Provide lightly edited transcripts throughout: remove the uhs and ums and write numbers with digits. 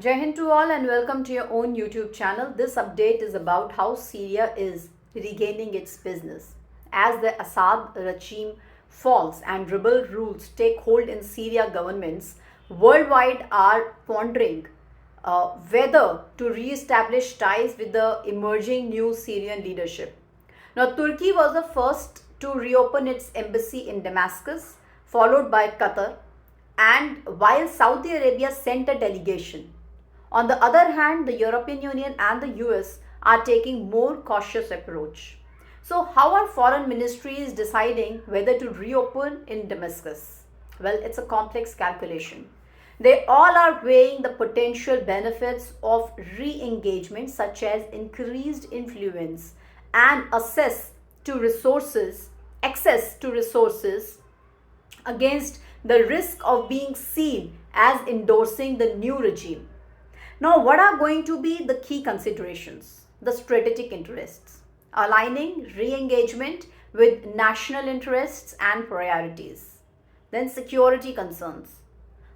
Jai Hind to all and welcome to your own YouTube channel. This update is about how Syria is regaining its business. As the Assad regime falls and rebel rules take hold in Syria, governments worldwide are pondering whether to re-establish ties with the emerging new Syrian leadership. Now, Turkey was the first to reopen its embassy in Damascus, followed by Qatar, and while Saudi Arabia sent a delegation. On the other hand, the European Union and the US are taking more cautious approach. So how are foreign ministries deciding whether to reopen in Damascus? Well, it's a complex calculation. They all are weighing the potential benefits of re-engagement such as increased influence and access to resources against the risk of being seen as endorsing the new regime. Now, what are going to be the key considerations? The strategic interests, aligning re engagement with national interests and priorities. Then, security concerns,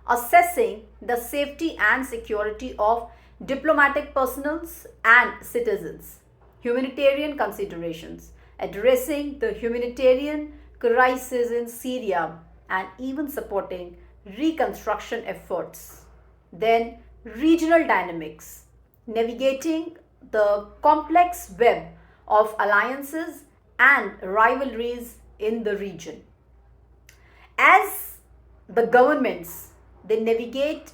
assessing the safety and security of diplomatic personnels and citizens. Humanitarian considerations, addressing the humanitarian crisis in Syria and even supporting reconstruction efforts. Then, regional dynamics, navigating the complex web of alliances and rivalries in the region. As the governments they navigate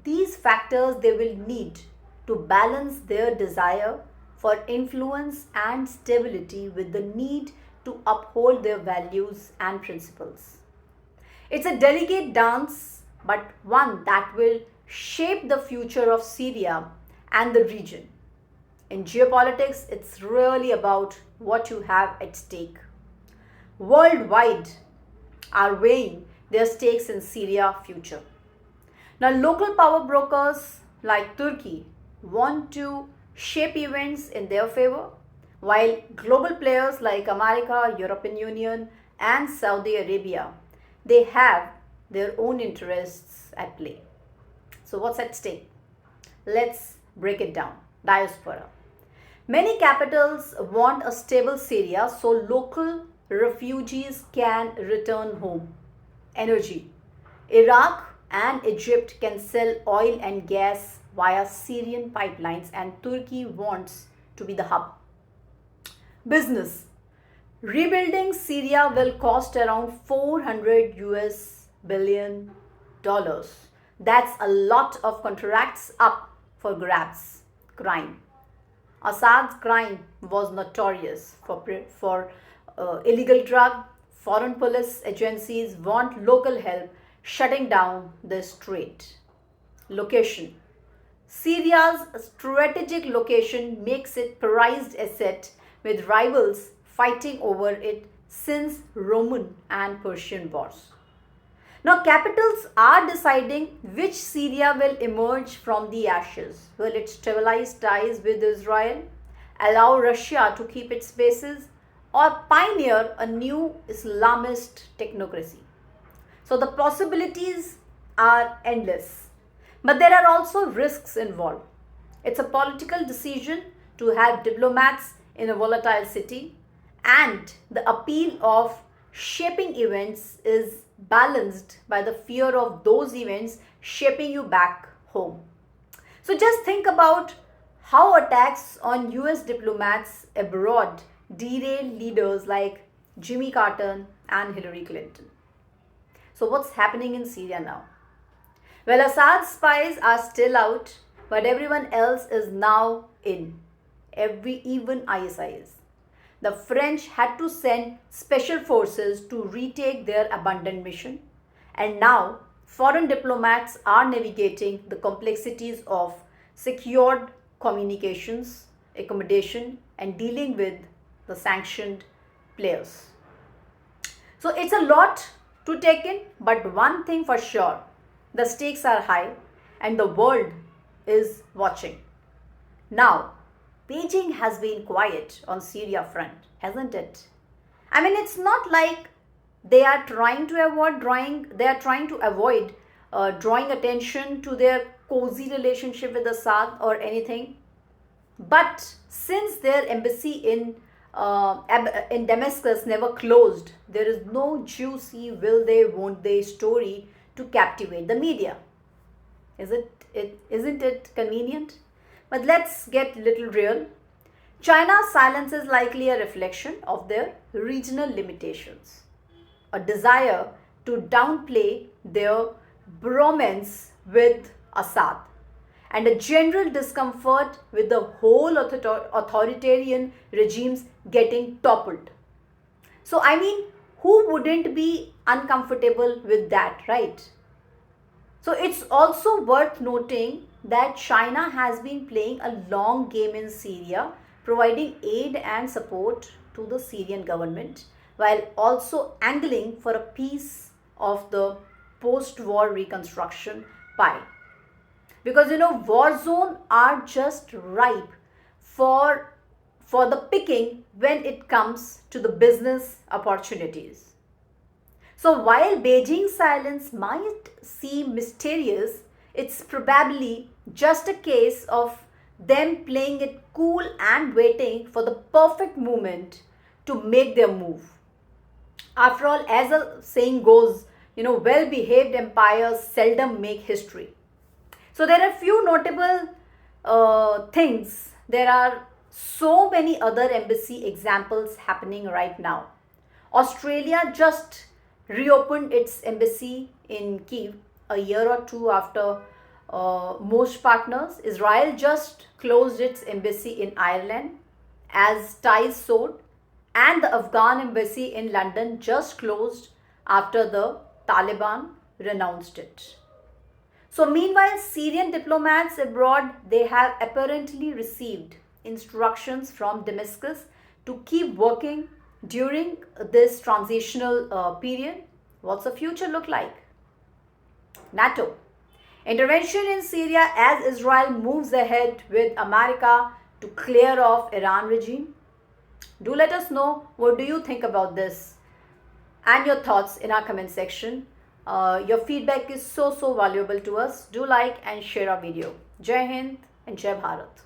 these factors, they will need to balance their desire for influence and stability with the need to uphold their values and principles. It's a delicate dance, but one that will shape the future of Syria and the region. In geopolitics, it's really about what you have at stake. Worldwide are weighing their stakes in Syria future. Now, local power brokers like Turkey want to shape events in their favor, while global players like America, European Union, and Saudi Arabia, they have their own interests at play. So, what's at stake? Let's break it down. Diaspora. Many capitals want a stable Syria so local refugees can return home. Energy. Iraq and Egypt can sell oil and gas via Syrian pipelines, and Turkey wants to be the hub. Business. Rebuilding Syria will cost around 400 US billion dollars. That's a lot of contracts up for grabs. Crime. Assad's crime was notorious for illegal drug. Foreign police agencies want local help shutting down the strait. Location. Syria's strategic location makes it prized asset with rivals fighting over it since Roman and Persian wars. Now, capitals are deciding which Syria will emerge from the ashes. Will it stabilize ties with Israel, allow Russia to keep its bases, or pioneer a new Islamist technocracy? So, the possibilities are endless. But there are also risks involved. It's a political decision to have diplomats in a volatile city, and the appeal of shaping events is balanced by the fear of those events shaping you back home. So just think about how attacks on US diplomats abroad derail leaders like Jimmy Carter and Hillary Clinton. So what's happening in Syria now? Well, Assad's spies are still out, but everyone else is now in. Even ISI is. The French had to send special forces to retake their abandoned mission, and now foreign diplomats are navigating the complexities of secured communications, accommodation, and dealing with the sanctioned players. So it's a lot to take in, but one thing for sure, the stakes are high and the world is watching. Now, Beijing has been quiet on Syria front, hasn't it? I mean, it's not like they are trying to avoid drawing attention to their cozy relationship with Assad or anything. But since their embassy in Damascus never closed, there is no juicy will they won't they story to captivate the media. Isn't it convenient? But let's get little real. China's silence is likely a reflection of their regional limitations, a desire to downplay their bromance with Assad, and a general discomfort with the whole authoritarian regimes getting toppled. So, I mean, who wouldn't be uncomfortable with that, right? So, it's also worth noting that China has been playing a long game in Syria, providing aid and support to the Syrian government while also angling for a piece of the post war reconstruction pie. Because war zones are just ripe for the picking when it comes to the business opportunities. So while Beijing's silence might seem mysterious, it's probably just a case of them playing it cool and waiting for the perfect moment to make their move. After all, as a saying goes, well behaved empires seldom make history. So there are few notable things. There are so many other embassy examples happening right now. Australia just reopened its embassy in Kiev a year or two after most partners. Israel just closed its embassy in Ireland as ties soared, and the Afghan embassy in London just closed after the Taliban renounced it. So meanwhile, Syrian diplomats abroad, they have apparently received instructions from Damascus to keep working during this transitional period. What's the future look like? NATO. Intervention in Syria as Israel moves ahead with America to clear off Iran regime. Do let us know what do you think about this and your thoughts in our comment section. Your feedback is so valuable to us. Do like and share our video. Jai Hind and Jai Bharat.